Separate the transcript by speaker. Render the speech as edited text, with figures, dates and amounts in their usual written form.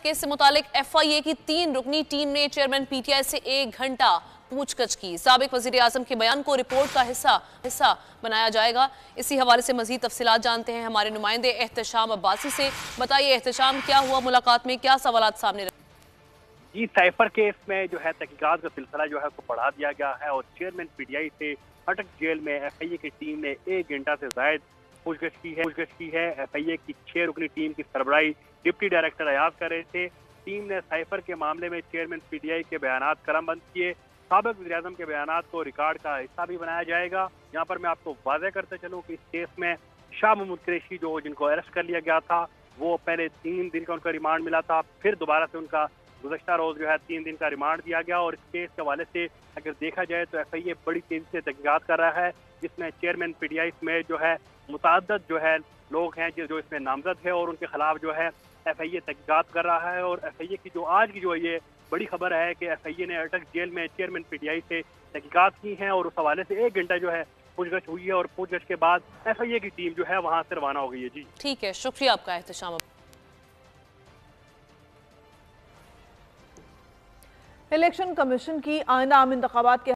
Speaker 1: Case से मुतालिक FIA की 3 रुकनी टीम ने चेयरमैन PTI से 1 घंटा पूछताछ की। साबिक वजीर आजम के बयान को रिपोर्ट का हिस्सा बनाया जाएगा। इसी हवाले से मजीद तफसीलात जानते हैं हमारे नुमाइंदे एहतशाम अब्बासी से। बताइए एहतशाम, क्या हुआ मुलाकात में, क्या सवालात सामने रहे?
Speaker 2: जी, साइफर केस में जो है तहकीकात का सिलसिला जो है उसको बढ़ा दिया गया है और चेयरमैन PTI से अटक जेल में FIA की टीम ने 1 घंटा से जायद पूछताछ की है। FIA की 6 रुकनी टीम की सरबराही डिप्टी डायरेक्टर अयाज कर रहे थे। टीम ने साइफर के मामले में चेयरमैन PTI के बयानात कलमबंद किए। साबिक वज़ीर-ए-आज़म के बयानात को रिकॉर्ड का हिस्सा भी बनाया जाएगा। यहाँ पर मैं आपको वाज़ेह करते चलूँ कि इस केस में शाह महमूद कुरैशी जिनको अरेस्ट कर लिया गया था, वो पहले 3 दिन का उनका रिमांड मिला था, फिर दोबारा से उनका गुज़श्ता रोज जो है 3 दिन का रिमांड दिया गया। और इस केस के हवाले से अगर देखा जाए तो FIA बड़ी तेजी से तहकीकात कर रहा है, जिसमें चेयरमैन PTI में जो है मुतअद्दिद जो है लोग हैं जो इसमें नामजद है और उनके खिलाफ जो है FIA तहकीकात कर रहा है। और FIA की जो आज की जो ये बड़ी खबर है कि FIA ने अटक जेल में चेयरमैन PTI से तहकीकात की हैं और उस हवाले से 1 घंटा जो है पूछताछ हुई है और पूछताछ के बाद FIA की टीम जो है वहाँ से रवाना हो गई है। जी
Speaker 1: ठीक है, शुक्रिया आपका एहतशाम।
Speaker 3: इलेक्शन कमीशन की आइंदा आम इंतखाबात के